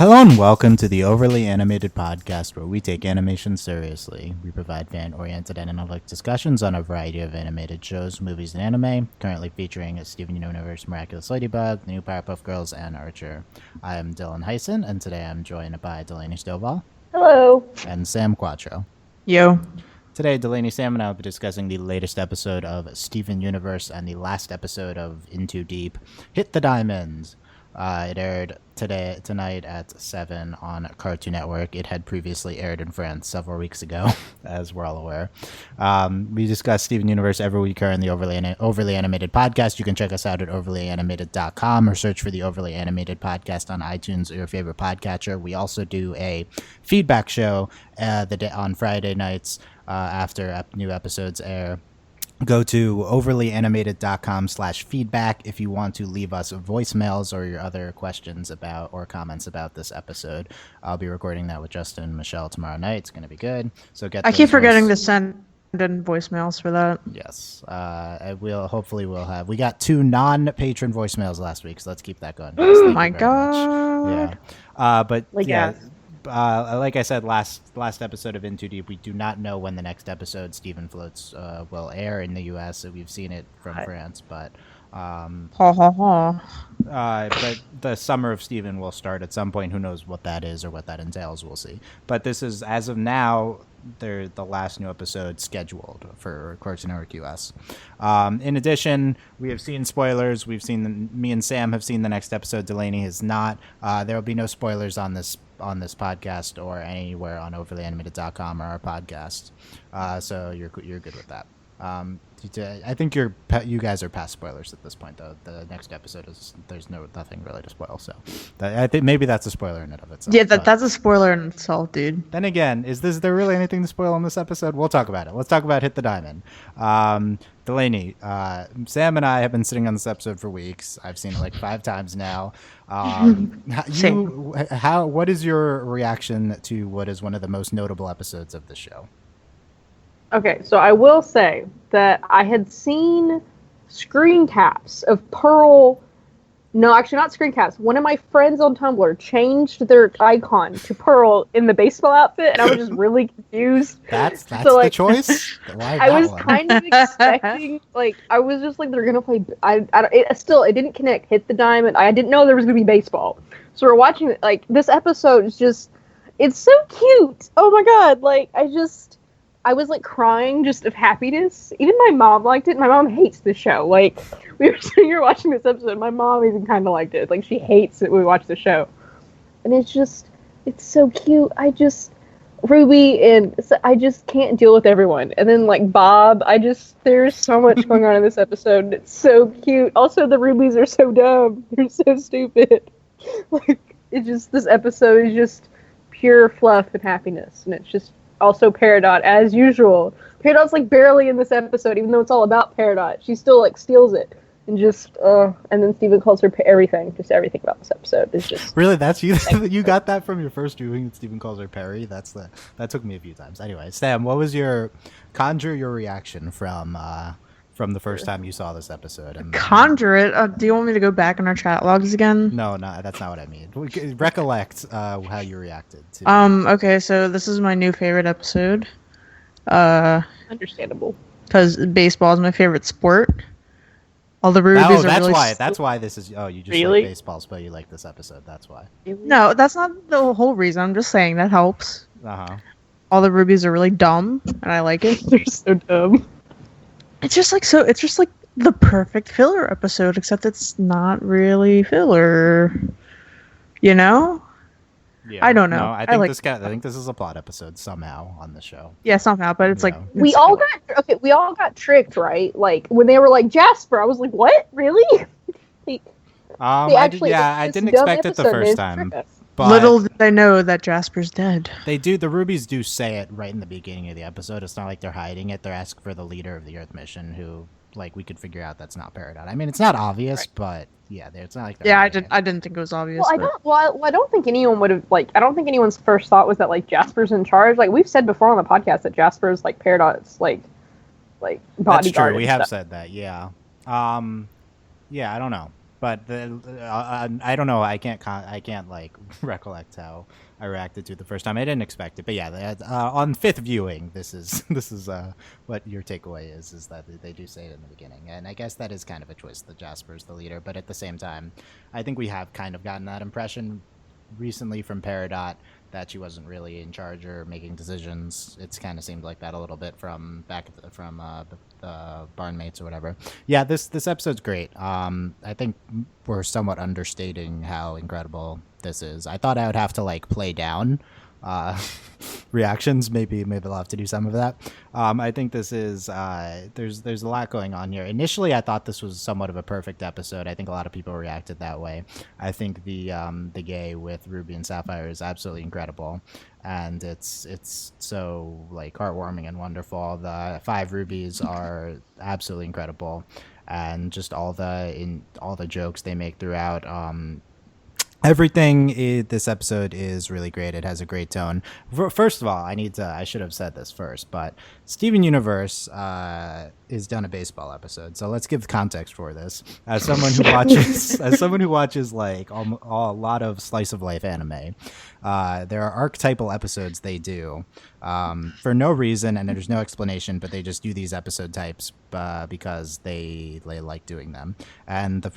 Hello and welcome to the Overly Animated Podcast, where we take animation seriously. We provide fan-oriented and analytic discussions on a variety of animated shows, movies, and anime, currently featuring Steven Universe, Miraculous Ladybug, The New Powerpuff Girls, and Archer. I am Dylan Hysen, and today I'm joined by Delaney Stovall. Hello. And Sam Quattro. Yo. Today, Delaney, Sam, and I will be discussing the latest episode of Steven Universe and the last episode of Into Deep, Hit the Diamonds. It aired tonight at 7 on Cartoon Network. It had previously aired in France several weeks ago, as we're all aware. We discuss Steven Universe every week here in the Overly Animated Podcast. You can check us out at overlyanimated.com or search for the Overly Animated Podcast on iTunes or your favorite podcatcher. We also do a feedback show on Friday nights after new episodes air. Go to overlyanimated.com/feedback if you want to leave us voicemails or your other questions about or comments about this episode. I'll be recording that with Justin and Michelle tomorrow night. It's going to be good. So I keep forgetting to send in voicemails for that. Yes. We'll have. We got 2 non-patron voicemails last week, so let's keep that going. Oh my god. Yeah. Like I said, last episode of Into Deep, we do not know when the next episode, Stephen Floats, will air in the U.S. So we've seen it from France, but but the Summer of Stephen will start at some point. Who knows what that is or what that entails? We'll see. But this is, as of now, they're the last new episode scheduled for Cartoon Network US. In addition, we have seen spoilers. Me and Sam have seen the next episode. Delaney has not. There will be no spoilers on this podcast or anywhere on overlyanimated.com or our podcast. So you're good with that. I think you guys are past spoilers at this point, though. The next episode there's nothing really to spoil, so I think maybe that's a spoiler in and of itself. Yeah, that's a spoiler in itself, dude. Then again, is there really anything to spoil in this episode? We'll talk about it. Let's talk about Hit the Diamond. Delaney, Sam and I have been sitting on this episode for weeks. I've seen it like 5 times now. What is your reaction to what is one of the most notable episodes of the show? Okay, so I will say that I had seen screen caps of Pearl. No, actually not screen caps. One of my friends on Tumblr changed their icon to Pearl in the baseball outfit, and I was just really confused. That's the choice? Why I was kind of expecting, I was just like, they're going to play... It didn't connect, Hit the Diamond. I didn't know there was going to be baseball. So we're watching it, this episode is just... It's so cute! Oh my god, I was crying just of happiness. Even my mom liked it. My mom hates the show. We were sitting here watching this episode. My mom even kind of liked it. She hates it when we watch the show. And it's so cute. Ruby I just can't deal with everyone. And then Bob, there's so much going on in this episode. And it's so cute. Also, the Rubies are so dumb. They're so stupid. This episode is just pure fluff and happiness. And it's just also Peridot, as usual. Peridot's barely in this episode, even though it's all about Peridot. She still steals it. And and then Steven calls her everything. Just everything about this episode is just... Really? That's you? You got that from your first viewing that Steven calls her Perry? That took me a few times. Anyway, Sam, what was your reaction from the first time you saw this episode? Conjure it? Do you want me to go back in our chat logs again? No, that's not what I mean. Recollect how you reacted to... Okay, so this is my new favorite episode. Understandable. Because baseball is my favorite sport. All the Rubies that's why this is... Oh, you just like baseball, but you like this episode. That's why. No, that's not the whole reason. I'm just saying that helps. Uh-huh. All the Rubies are really dumb, and I like it. They're so dumb. It's just the perfect filler episode, except it's not really filler. You know? Yeah. I don't know. No, I think this is a plot episode somehow on the show. Yeah, somehow, but it's we all got tricked, right? When they were Jasper, I was like, what? Really? I didn't expect it the first time. But little did I know that Jasper's dead. The Rubies do say it right in the beginning of the episode. It's not like they're hiding it. They're asking for the leader of the Earth mission, who, we could figure out that's not Peridot. I mean, it's not obvious, right. But yeah, it's not like they're hiding I didn't think it was obvious. Well, I don't think anyone would have, I don't think anyone's first thought was that, Jasper's in charge. We've said before on the podcast that Jasper's, Peridot's, bodyguard. That's true. We have said that, yeah. Yeah, I don't know. But I don't know. I can't like recollect how I reacted to it the first time. I didn't expect it, but yeah, on fifth viewing, this is what your takeaway is that they do say it in the beginning, and I guess that is kind of a choice that Jasper's the leader. But at the same time, I think we have kind of gotten that impression recently from Peridot that she wasn't really in charge or making decisions. It's kind of seemed like that a little bit from the barnmates or whatever. Yeah, this episode's great. I think we're somewhat understating how incredible this is. I thought I would have to like play down reactions. Maybe I'll have to do some of that. I think this is there's a lot going on here. Initially, I thought this was somewhat of a perfect episode. I think a lot of people reacted that way. I think the gay with Ruby and Sapphire is absolutely incredible, and it's so like heartwarming and wonderful. The 5 rubies are absolutely incredible, and just all the jokes they make throughout. Everything this episode is really great. It has a great tone. First of all, I should have said this first, but Steven Universe is done a baseball episode, so let's give context for this. As someone who watches like a lot of slice of life anime, there are archetypal episodes they do for no reason, and there's no explanation, but they just do these episode types because they like doing them. And the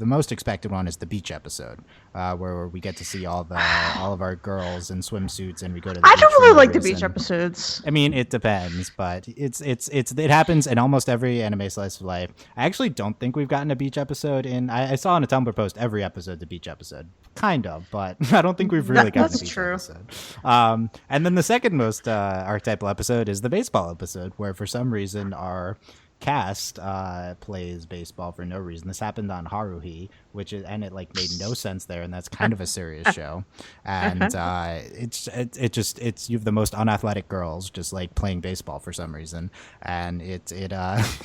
most expected one is the beach episode, where we get to see all of our girls in swimsuits, and we go to the I beach don't for really no like the reason. beach episodes. I mean, it depends, but it happens in almost every anime slice of life. I actually don't think we've gotten a beach episode I saw on a Tumblr post every episode's a beach episode. Kind of, but I don't think we've really gotten a beach episode. And then the second most archetypal episode is the baseball episode, where for some reason our cast plays baseball for no reason. This happened on Haruhi, and it like made no sense there, and that's kind of a serious show. And it's you have the most unathletic girls just like playing baseball for some reason, and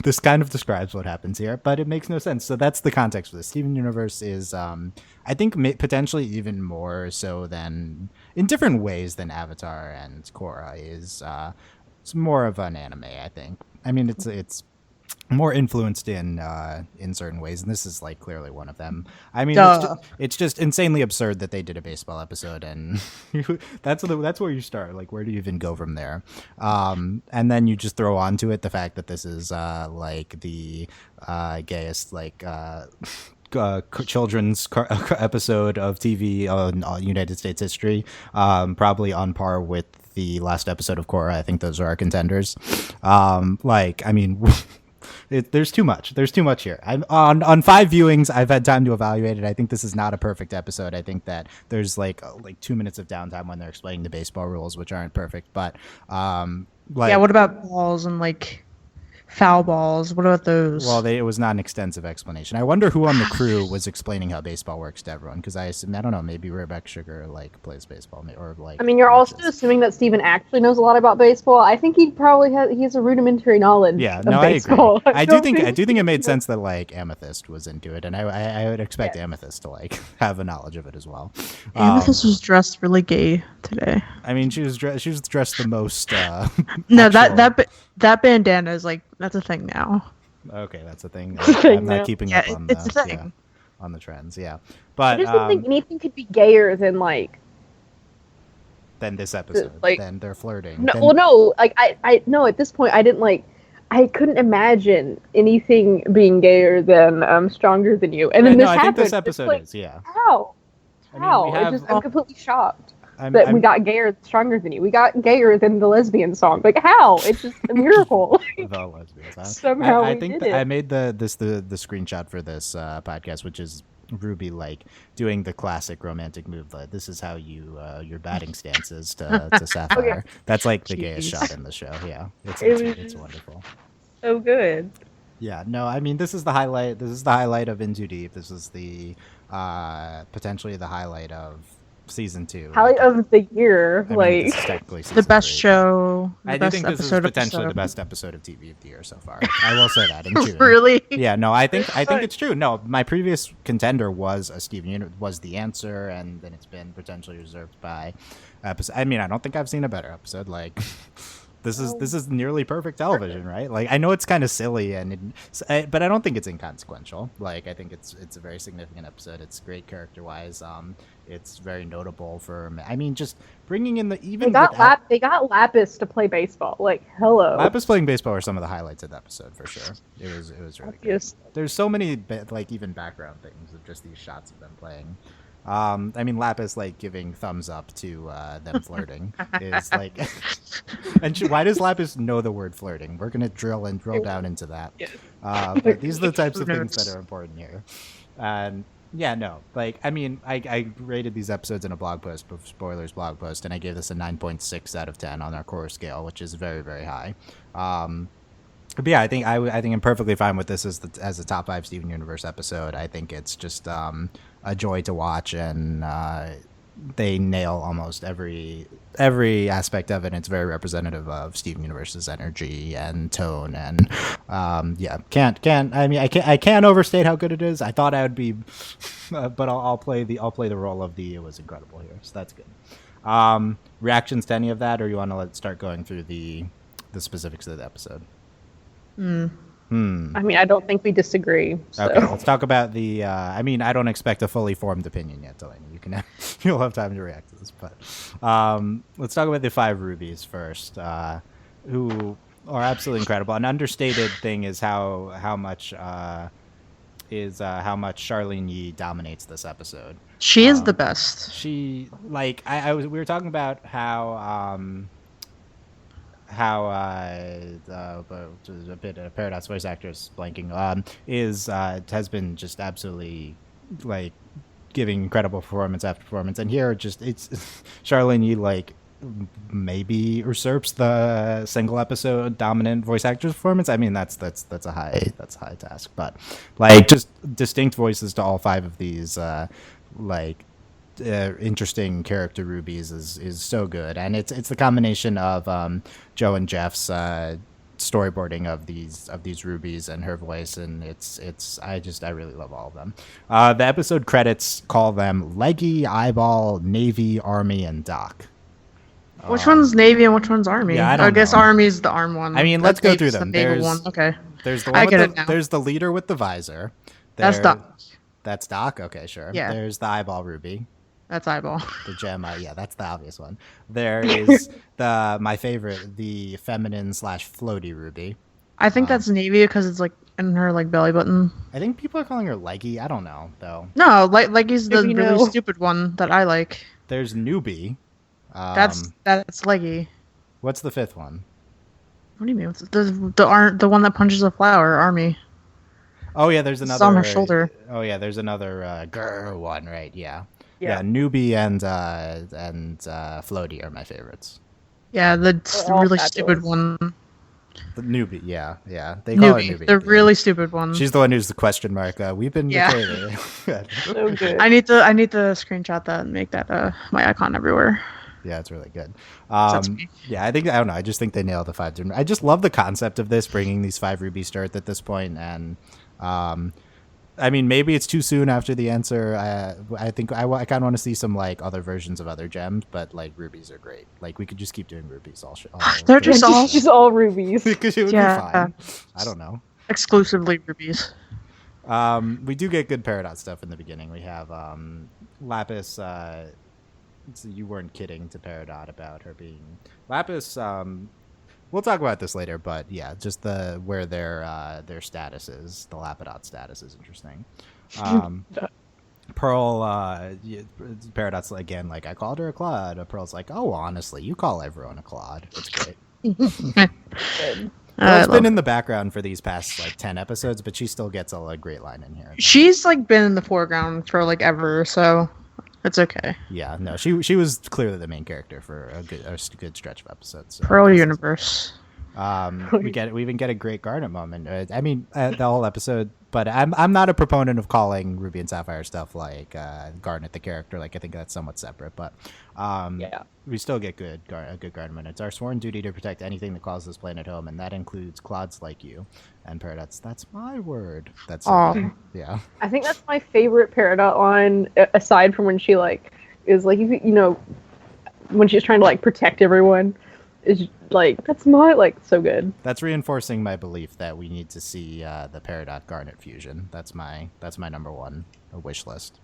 this kind of describes what happens here, but it makes no sense. So that's the context for this. Steven Universe is I think potentially even more so than in different ways than Avatar and Korra is. It's more of an anime, I think. I mean, it's more influenced in certain ways, and this is like clearly one of them. I mean, it's just insanely absurd that they did a baseball episode, and that's where you start. Like, where do you even go from there? And then you just throw onto it the fact that this is like the gayest like. Children's episode of TV on United States history, probably on par with the last episode of Korra. I think those are our contenders. There's too much. There's too much here. On 5 viewings, I've had time to evaluate it. I think this is not a perfect episode. I think that there's like 2 minutes of downtime when they're explaining the baseball rules, which aren't perfect. But what about balls and like foul balls? What about those? Well, it was not an extensive explanation. I wonder who on the crew was explaining how baseball works to everyone, because I don't know, maybe Rebecca Sugar like plays baseball, or like. I mean, you're also assuming that Steven actually knows a lot about baseball. I think he has a rudimentary knowledge. Yeah, of no, baseball. I agree. I do think it made sense that like Amethyst was into it, and I would expect Amethyst to like have a knowledge of it as well. Amethyst was dressed really gay today. I mean, she was dressed the most. No, that bandana is like, that's a thing now. Okay, that's a thing. I'm not keeping up on it's a thing. On the trends. Yeah, but I just don't think anything could be gayer than like. Than this episode. Like, then they're flirting. No, like I no. At this point, I didn't like. I couldn't imagine anything being gayer than Stronger Than You. And then this happened. I think this episode is, yeah. How? I'm completely shocked that we got gayer, Stronger Than You. We got gayer than the lesbian song. Like, how? It's just a miracle. The lesbians. Huh? Somehow I we think did it. I made the screenshot for this podcast, which is Ruby like doing the classic romantic move. Like, this is how you your batting stance is to Sapphire. Okay. That's like the gayest shot in the show. Yeah, it's wonderful. So good. Yeah, no, I mean, this is the highlight. This is the highlight of In Too Deep. This is the potentially the highlight of season 2. Highlight of the year. This is technically the best 3. show. I do think this is potentially the best episode of TV of the year so far. I will say that in June. Really? Yeah, no, I think it's true. No, my previous contender was a Steven Universe, was The Answer, and then it's been potentially reserved by episode. I mean, I don't think I've seen a better episode. Like, This is nearly perfect television, right? Like, I know it's kind of silly, but I don't think it's inconsequential. Like, I think it's a very significant episode. It's great character wise. It's very notable for. I mean, just bringing in they got Lapis to play baseball. Like, hello. Lapis playing baseball are some of the highlights of the episode for sure. It was really good. There's so many like even background things of just these shots of them playing. I mean, Lapis like giving thumbs up to them flirting is like. And why does Lapis know the word flirting? We're gonna drill down into that. But these are the types of things that are important here. And yeah, no, like I mean, I rated these episodes in a blog post, spoilers blog post, and I gave this a 9.6 out of 10 on our core scale, which is very, very high. But yeah, I think I'm perfectly fine with this as a top 5 Steven Universe episode. I think it's just a joy to watch, and they nail almost every aspect of it. It's very representative of Steven Universe's energy and tone, and yeah, I can't overstate how good it is. I thought I would be, but I'll play the role of it was incredible here, so that's good. Reactions to any of that, or you want to start going through the specifics of the episode? I mean, I don't think we disagree. So. Okay, let's talk about the. I mean, I don't expect a fully formed opinion yet, Delaney. You'll have time to react to this, but let's talk about the 5 Rubies first, who are absolutely incredible. An understated thing is how much Charlene Yi dominates this episode. She is the best. She like we were talking about how a bit of Peridot's voice actress blanking has been just absolutely like giving incredible performance after performance, and here it's Charlene Yi like maybe usurps the single episode dominant voice actress performance. I mean that's a high task, but like just distinct voices to all 5 of these interesting character Rubies is so good, and it's the combination of Joe and Jeff's storyboarding of these Rubies and her voice, and I really love all of them. The episode credits call them Leggy, Eyeball, Navy, Army, and Doc. Which one's Navy and which one's Army? Yeah, I guess Army's the arm one. I mean, let's go through them. There's one. Okay. There's the one there's the leader with the visor. That's Doc. That's Doc. Okay, sure. Yeah. There's the Eyeball Ruby. That's Eyeball. The gem, yeah, that's the obvious one. There is my favorite, the feminine / floaty Ruby. I think that's Navy because it's like in her like belly button. I think people are calling her Leggy. I don't know though. No, Leggy's the really stupid one that I like. There's Newbie. That's Leggy. What's the 5th one? What do you mean? The one that punches a flower, Army. Oh yeah, there's another. It's on her shoulder. Oh yeah, there's another girl one, right? Yeah. Yeah, Newbie and Floaty are my favorites. Yeah, the really stupid one. The Newbie, yeah. They call her Newbie. The really stupid one. She's the one who's the question mark. We've been betrayed. So good. I need to screenshot that and make that my icon everywhere. Yeah, it's really good. Yeah, I don't know. I just think they nailed the 5 different. I just love the concept of this, bringing these 5 Rubies to Earth at this point, and I mean, maybe it's too soon after the answer. I think I kind of want to see some like other versions of other gems, but like Rubies are great. Like we could just keep doing Rubies all. They're just all Rubies. Because it would be fine. I don't know. Exclusively Rubies. We do get good Peridot stuff in the beginning. We have Lapis. So you weren't kidding to Peridot about her being Lapis. We'll talk about this later, but yeah, just where their status is, the Lapidot status is interesting. Pearl, Peridot's again like, I called her a Claude. Pearl's like, oh, honestly, you call everyone a Claude. It's great. Pearl's been in the background for these past like 10 episodes, but she still gets a great line in here. She's like been in the foreground for like ever, so it's okay. Yeah, no, she was clearly the main character for a good stretch of episodes. So. Pearl Universe. We even get a great Garnet moment. I mean, the whole episode. But I'm not a proponent of calling Ruby and Sapphire stuff like Garnet the character. Like I think that's somewhat separate. But we still get a good Garnet. It's our sworn duty to protect anything that calls this planet home, and that includes Claudes like you. And Peridot's, that's my word. That's yeah. I think that's my favorite Peridot line, aside from when she like is like when she's trying to like protect everyone. is like that's my like so good. That's reinforcing my belief that we need to see the Peridot Garnet fusion. That's my number one wish list.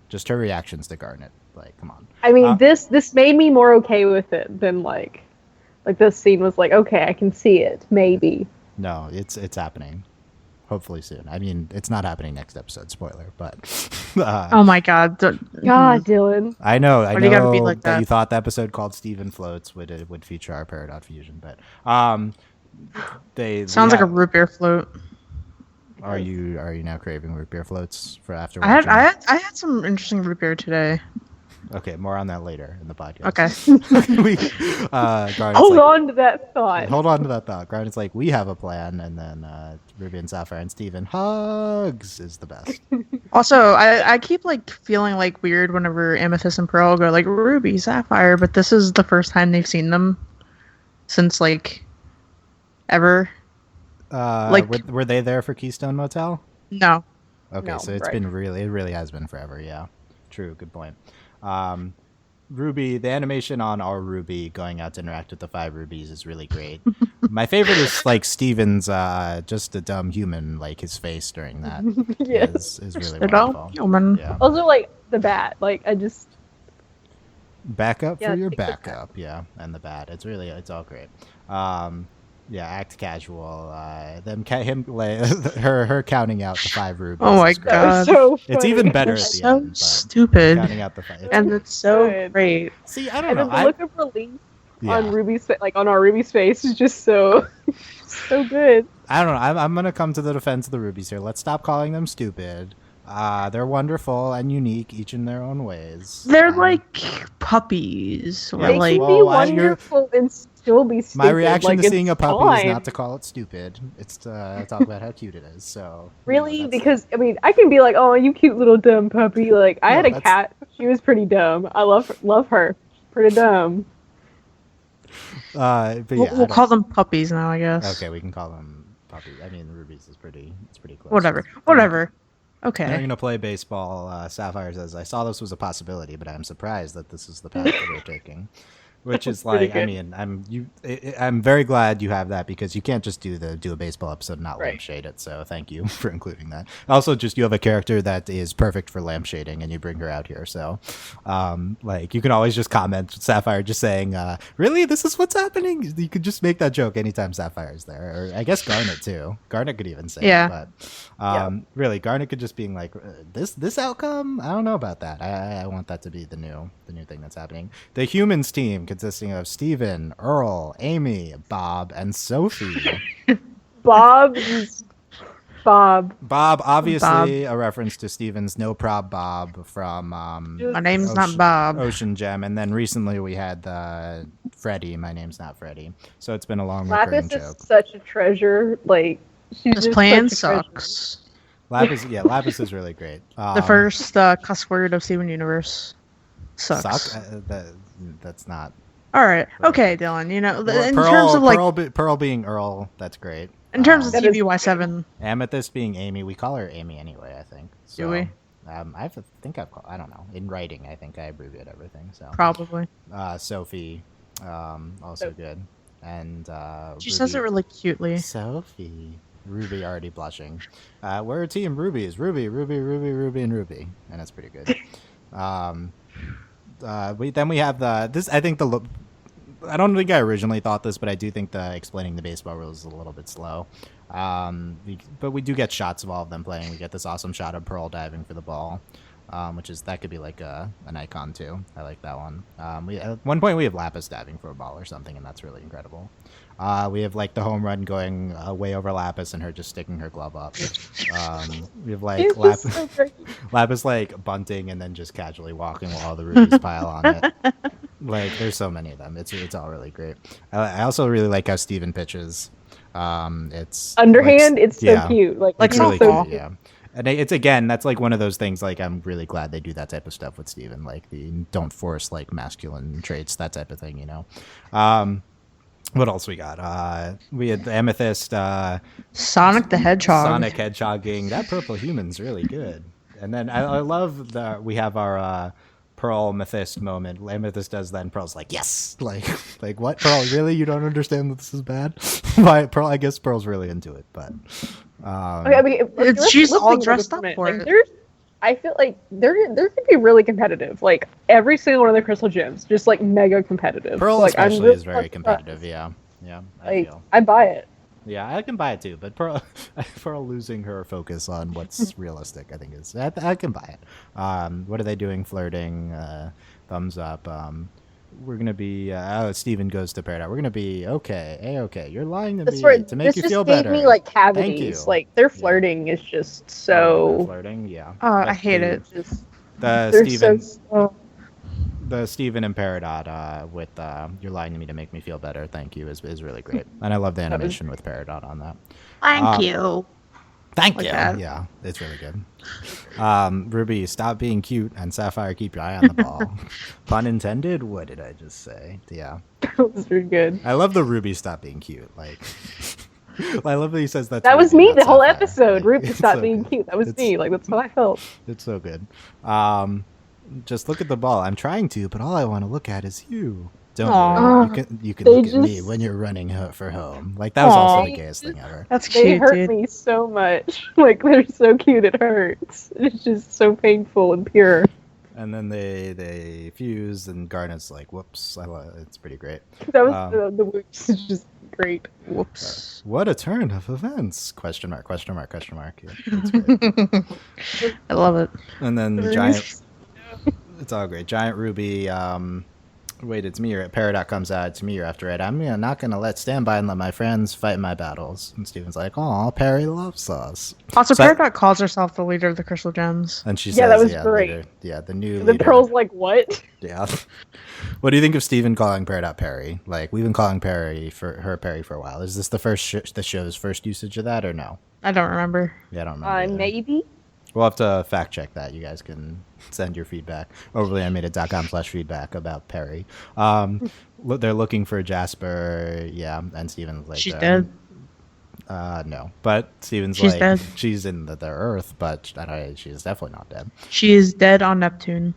Just her reactions to Garnet. Like, come on. I mean, this made me more okay with it than like this scene was like, okay, I can see it, maybe. No, it's happening. Hopefully soon. I mean, it's not happening next episode. Spoiler, but. Oh my God! God, Dylan. I know. Why do you gotta be like that that? you thought the episode called Steven Floats would feature our Peridot fusion, but Sounds like a root beer float. Are you now craving root beer floats for after? I had some interesting root beer today. Okay, more on that later in the podcast. Okay. Garnet's Hold on to that thought. Hold on to that thought. Garnet's like, we have a plan, and then Ruby and Sapphire and Steven, hugs is the best. Also, I keep like feeling like weird whenever Amethyst and Pearl go like Ruby, Sapphire, but this is the first time they've seen them since like ever. Were they there for Keystone Motel? No. Okay, No, so it really has been forever. Yeah, true. Good point. Ruby, the animation on our Ruby going out to interact with the 5 rubies is really great. My favorite is like Steven's just a dumb human, like his face during that Yes. is really A wonderful. dumb human. Yeah. Also, like the bat. Like I just Backup Yeah, for your take the bat. backup, yeah, and the bat. It's all great. Yeah, act casual. Her counting out the 5 rubies. Oh my is great. that was God. so funny. It's even better They're at the so end. But stupid, counting out the 5. and it's so Good. great. See, I don't And know. then the look of relief Yeah. on Ruby's like on our Ruby's face is just so so good. I don't know. I'm gonna come to the defense of the rubies here. Let's stop calling them stupid. They're wonderful and unique, each in their own ways. They're like puppies, or Yeah, They like can be well, you're- wonderful and still be stupid. My reaction like, to seeing a it's puppy fine. is not to call it stupid. It's to talk about how cute it is. So Really? that's- Because I mean, I can be like, "Oh, you cute little dumb puppy." Like I No, had a that's- cat. She was pretty dumb. I love her. Pretty dumb. but yeah, we'll call them puppies now, I guess. Okay, we can call them puppy. I mean, rubies is pretty. It's pretty close. Whatever. I'm Okay. gonna play baseball. Sapphire says, "I saw this was a possibility, but I'm surprised that this is the path that we're taking." Which is Pretty like, I good. mean, I'm very glad you have that because you can't just do a baseball episode and not Right. lampshade it. So thank you for including that. Also, just you have a character that is perfect for lampshading, and you bring her out here. So, like, you can always just comment Sapphire just saying, "Really, this is what's happening." You could just make that joke anytime Sapphire's there, or I guess Garnet too. Garnet could even say, Yeah. it, but really, Garnet could just being like, "This outcome, I don't know about that. I want that to be the new thing that's happening." The humans team consisting of Steven, Earl, Amy, Bob, and Sophie. Bob. Bob, obviously a reference to Steven's No Prob Bob from My name's not Bob. Ocean Gem, and then recently we had Freddy. My name's not Freddy. So it's been a long Lapis recurring is joke. such a treasure. Like she's This just plan such a treasure. sucks. Lapis is really great. The first cuss word of Steven Universe sucks. That's not. All right. Okay, Dylan. You know, in Pearl, terms of like, Pearl being Earl, that's great. in terms of That is- CBY7, Amethyst being Amy, we call her Amy anyway. I think. So, Do we? I don't know. In writing, I think I abbreviate everything. So probably. Sophie, also good, and She says it really cutely. Sophie. Ruby already blushing. We're a team. Rubies. Ruby, and Ruby, and that's pretty good. Then we have this. I think I don't think I originally thought this, but I do think the explaining the baseball rules is a little bit slow. But we do get shots of all of them playing. We get this awesome shot of Pearl diving for the ball, that could be like an icon too. I like that one. At one point we have Lapis diving for a ball or something, and that's really incredible. We have like the home run going way over Lapis and her just sticking her glove up. We have like It's just so great. Lapis like bunting and then just casually walking while the rubies pile on it. Like there's so many of them. It's all really great. I also really like how Steven pitches. It's Underhand, like, it's so cute. Like Like it's really softball. cute, yeah. And it's again, that's like one of those things. Like I'm really glad they do that type of stuff with Steven. Like the don't force like masculine traits, that type of thing. You know. What else we got? We had the Amethyst. Sonic the Hedgehog. Sonic hedgehogging. That purple human's really good. And then I love that we have our Pearl Amethyst moment. Amethyst does that, and Pearl's like, yes! Like what? Pearl, really? You don't understand that this is bad? Pearl, I guess Pearl's really into it, but... okay, I mean, she's all dressed up for it. I feel like they're going to be really competitive. Like, every single one of the Crystal Gems, just, like, mega competitive. Pearl like, especially really is very competitive, yeah. Yeah, I buy it. Yeah, I can buy it too, but Pearl losing her focus on what's realistic, I think is... I can buy it. What are they doing? Flirting, thumbs up. We're going to be... Steven goes to Peridot. We're going to be okay. A-okay. You're lying to me to make you feel better. This just gave me, like, cavities. Like, their flirting is just so... flirting, yeah. Oh, I hate it. The Steven and Peridot with "You're lying to me to make me feel better. Thank you" is really great, and I love the animation with Peridot on that. Thank you. Thank you. Yeah, it's really good. Ruby, stop being cute, and Sapphire, keep your eye on the ball. Pun intended. What did I just say? Yeah, that was really good. I love the Ruby stop being cute. Like, I love that he says that. That was me the whole episode. Ruby stop being cute. That was me. Like, that's what I felt. It's so good. Just look at the ball. I'm trying to, but all I want to look at is you. Don't worry. You can look at me when you're running for home. Like, that was also the gayest thing ever. That's cute, They hurt me so much. Like, they're so cute, it hurts. It's just so painful and pure. And then they fuse, and Garnet's like, whoops. It's pretty great. That was the whoops is just great. Whoops. What a turn of events. Question mark. Yeah, it's great. I love it. And then Giant... It's all great. Giant Ruby, wait, it's me. Peridot comes out. It's me you're after it. I'm not going to let stand by and let my friends fight my battles. And Steven's like, aw, Perry loves us. Also, Peridot calls herself the leader of the Crystal Gems. And she says, that was great. Leader, the new leader. The Pearl's like, what? Yeah. What do you think of Steven calling Peridot Perry? Like, we've been calling Perry for a while. Is this the show's first usage of that, or no? I don't remember. Yeah, I don't remember. Maybe. We'll have to fact check that. You guys can send your feedback. overlyanimated.com/feedback about Perry. They're looking for Jasper. Yeah, and Steven's like, she's dead. No, but Steven's she's like, dead. She's in the Earth, but she's definitely not dead. She is dead on Neptune.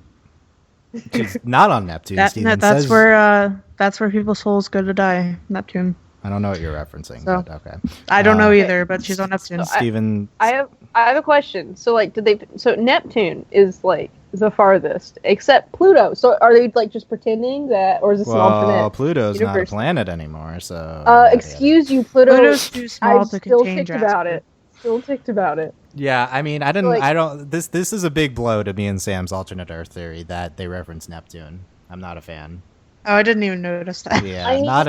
She's not on Neptune. That's where people's souls go to die. Neptune. I don't know what you're referencing, but okay. I don't know either, but she's on Neptune. Steven... I have a question. So, like, so Neptune is, like, the farthest, except Pluto. So are they, like, just pretending that, or is this an alternate? Well, Pluto's not a planet anymore, so... excuse you, Pluto. Pluto's too small to contain Jasper. Still ticked about it. Yeah, I mean, this is a big blow to me and Sam's alternate Earth theory that they reference Neptune. I'm not a fan. Oh, I didn't even notice that. Yeah, not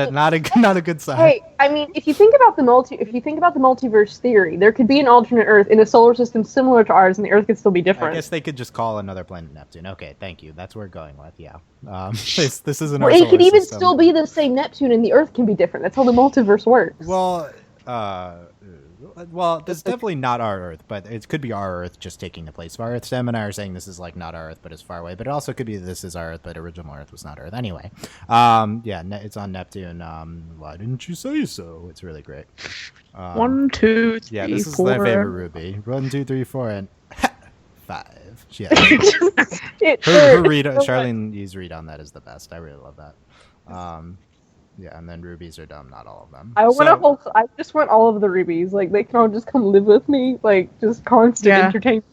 a good sign. Hey, I mean, if you think about the multiverse theory, there could be an alternate Earth in a solar system similar to ours, and the Earth could still be different. I guess they could just call another planet Neptune. Okay, thank you. That's where we're going with. Yeah. This isn't. Well, it could even still be the same Neptune, and the Earth can be different. That's how the multiverse works. Well, this is definitely not our Earth, but it could be our Earth just taking the place of our Earth. Sam and I are saying this is like not our Earth, but it's far away. But it also could be this is our Earth, but original Earth was not Earth. Anyway, it's on Neptune. Why didn't you say so? It's really great. 1, 2, 3, yeah, this is 4. my favorite Ruby. 1, 2, 3, 4, and 5. Yeah. her read, Charlene Yee's read on that is the best. I really love that. Yeah, and then Rubies are dumb, not all of them. I just want all of the Rubies. Like, they can all just come live with me. Like, just constant entertainment.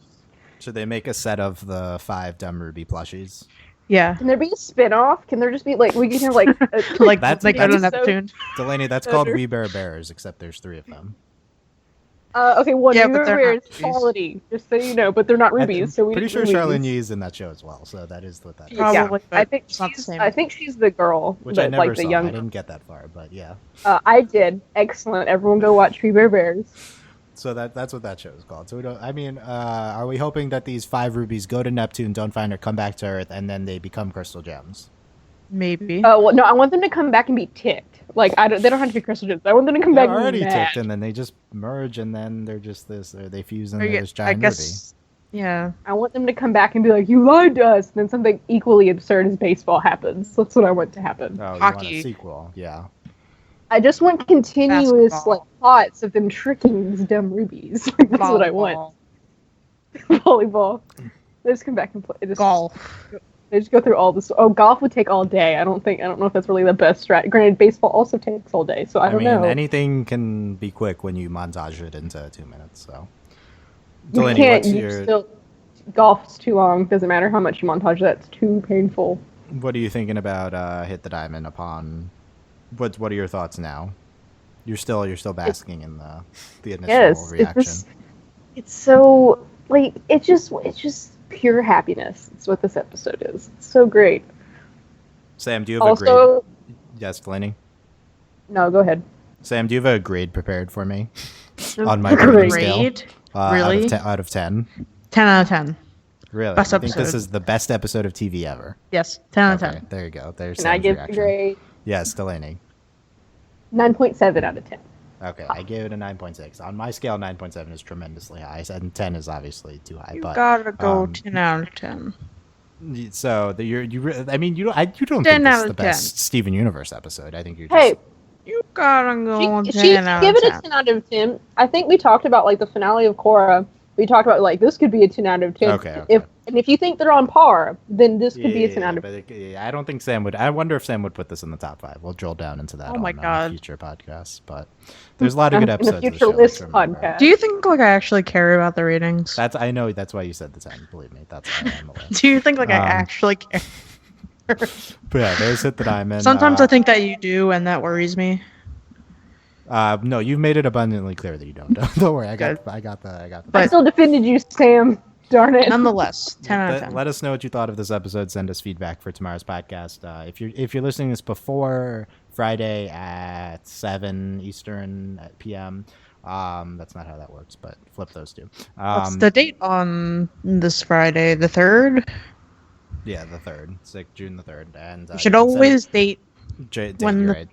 Should they make a set of the 5 dumb Ruby plushies? Yeah. Can there be a spin-off? Can there just be, like, we can have, like... that's on Neptune. Delaney, that's called We Bear Bears, except there's 3 of them. Okay, one yeah, We Bear Bears is quality, just so you know, but they're not Rubies, so we pretty sure Charlene Yee is in that show as well, so that is what that is. Probably, yeah, I think she's the girl, which I never like, saw. The young... I didn't get that far, but yeah. I did. Excellent. Everyone go watch We Bear Bears. So that's what that show is called. So we don't. I mean, are we hoping that these 5 Rubies go to Neptune, don't find her, come back to Earth, and then they become Crystal Gems? Maybe. Well, no, I want them to come back and be ticked. Like, they don't have to be Crystal Gems. I want them to come back and be already mad. ticked, and then they just merge, and then they're just this, or they fuse, and they're this giant Ruby. Yeah. I want them to come back and be like, you lied to us, and then something equally absurd as baseball happens. That's what I want to happen. Oh, you Hockey. want a sequel, yeah. I just want continuous, Basketball. like, plots of them tricking these dumb Rubies. Like, that's what I want. Volleyball. They just come back and play. Golf. They just go through all this. Oh, golf would take all day. I don't know if that's really the best strat. Granted, baseball also takes all day, so I don't know. Anything can be quick when you montage it into 2 minutes. So, You Delaney, can't. Golf's too long. Doesn't matter how much you montage. That's too painful. What are you thinking about Hit the Diamond upon? What are your thoughts now? You're still basking in the initial reaction. It's so like it's just pure happiness. It's what this episode is. It's so great. Sam, do you have a grade? Yes, Delaney? No, go ahead. Sam, do you have a grade prepared for me on my grade scale? Really? Out of 10? 10 out of 10. Really? Best I think episode. this is the best episode of TV ever. Yes, 10 out of 10. There you go. There's Can I give the grade? Yes, Delaney. 9.7 out of 10. Okay, I gave it a 9.6. On my scale, 9.7 is tremendously high, and 10 is obviously too high. You but gotta go 10 out of 10. So you don't 10 think this out is of the 10. best Steven Universe episode. I think you're just... Hey, You gotta go 10 she out give of it 10. a 10 out of 10. I think we talked about like the finale of Korra. We talked about like this could be a 10 out of 10. Okay. If you think they're on par, then this could be a 10 out of 10. But I don't think Sam would. I wonder if Sam would put this in the top 5. We'll drill down into that on future podcasts. But there's a lot of good episodes. In the future list podcast. Do you think like I actually care about the ratings? I know that's why you said the 10. Believe me, that's why I'm aware. Do you think like I actually care? But yeah, there's Hit the Diamond. Sometimes I think that you do, and that worries me. No, you've made it abundantly clear that you don't. Don't worry, I got the. I still defended you, Sam. Darn it. Nonetheless, 10 out of 10. Let us know what you thought of this episode. Send us feedback for tomorrow's podcast. If you're listening to this before Friday at 7 Eastern p.m., that's not how that works, but flip those two. What's the date on this Friday? The 3rd? Yeah, the 3rd. June the 3rd. And You should always date when right.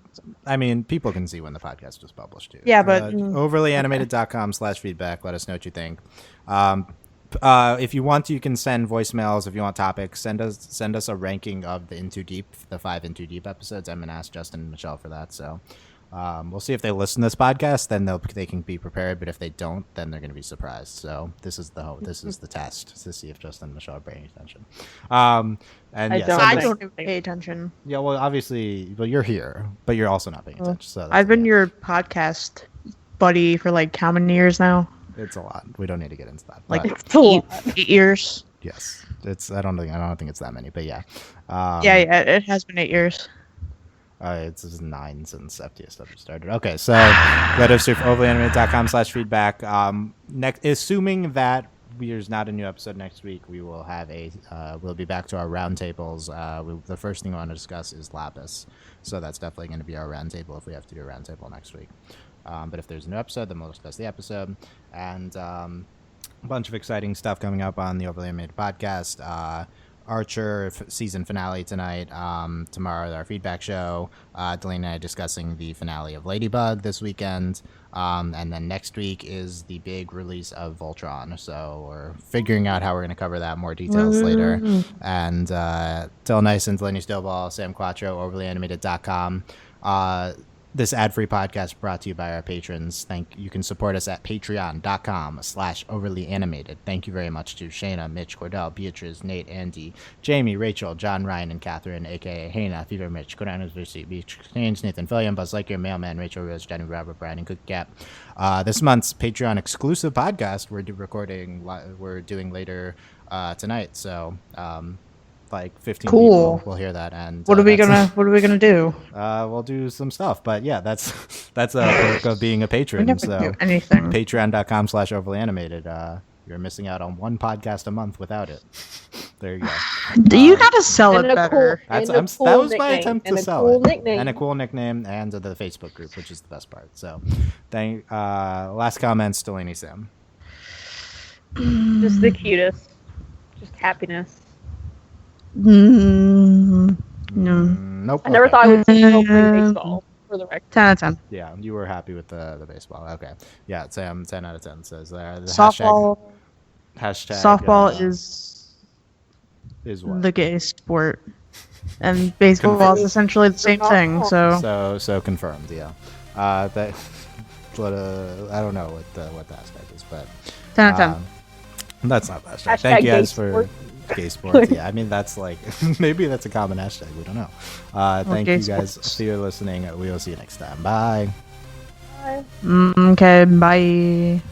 I mean, people can see when the podcast was published too. Yeah, but overlyanimated.com/feedback. Let us know what you think. If you want to, you can send voicemails. If you want topics, send us a ranking of the the 5 Into Deep episodes. I'm gonna ask Justin and Michelle for that. So we'll see if they listen to this podcast. Then they can be prepared. But if they don't, then they're gonna be surprised. So this is the test to see if Justin and Michelle are paying attention. I don't even pay attention. Yeah, well, obviously, you're here, but you're also not paying attention. So I've been your podcast buddy for like how many years now? It's a lot. We don't need to get into that. Like but 8 years. Yes, it's. I don't think it's that many, but yeah. Yeah, it has been 8 years. It's 9 since FTS stuff started. Okay, so go to overlyanimated.com/feedback. Assuming that there's not a new episode next week, we will have we'll be back to our roundtables. The first thing we want to discuss is Lapis, so that's definitely going to be our roundtable if we have to do a roundtable next week. But if there's a new episode, then we'll discuss the episode. And a bunch of exciting stuff coming up on the Overly Animated podcast. Archer season finale tonight. Tomorrow, our feedback show. Delaney and I discussing the finale of Ladybug this weekend. And then next week is the big release of Voltron. So we're figuring out how we're going to cover that. More details later. And Till Nice and Delaney Stovall, Sam Quattro, overlyanimated.com. This ad-free podcast brought to you by our patrons. You can support us at patreon.com/overlyanimated. Thank you very much to Shayna, Mitch, Cordell, Beatrice, Nate, Andy, Jamie, Rachel, John, Ryan, and Catherine, a.k.a. Hannah, Fever, Mitch, Codanos, Beach, Change, Nathan, Fillion, Buzz Lightyear, Mailman, Rachel, Rose, Jenny, Robert, Brian, and Cook Gap. This month's Patreon exclusive podcast we're doing later tonight. So, like 15 people will hear that. And what are we gonna do? We'll do some stuff, but yeah, that's a perk of being a patron. We never do anything. Patreon.com/overlyanimated. You're missing out on one podcast a month without it. There you go. You gotta sell it better. That was my attempt to sell it. And a cool nickname, and the Facebook group, which is the best part. So, last comments, Delaney, Sam. Just the cutest. Just happiness. No. Nope. I never thought I would see people play baseball, for the record. 10 out of 10. Yeah, you were happy with the baseball. Okay. Yeah, Sam, 10 out of 10 says the softball. Softball is what? The gay sport, and baseball is essentially the same thing. So confirmed. Yeah. I don't know what the hashtag is, but 10 out of 10. That's not the hashtag. Thank you guys for. Gay sports. Yeah, I mean that's like maybe that's a common hashtag. We don't know. Thank you guys for listening. We will see you next time. Bye. Bye. Okay, bye.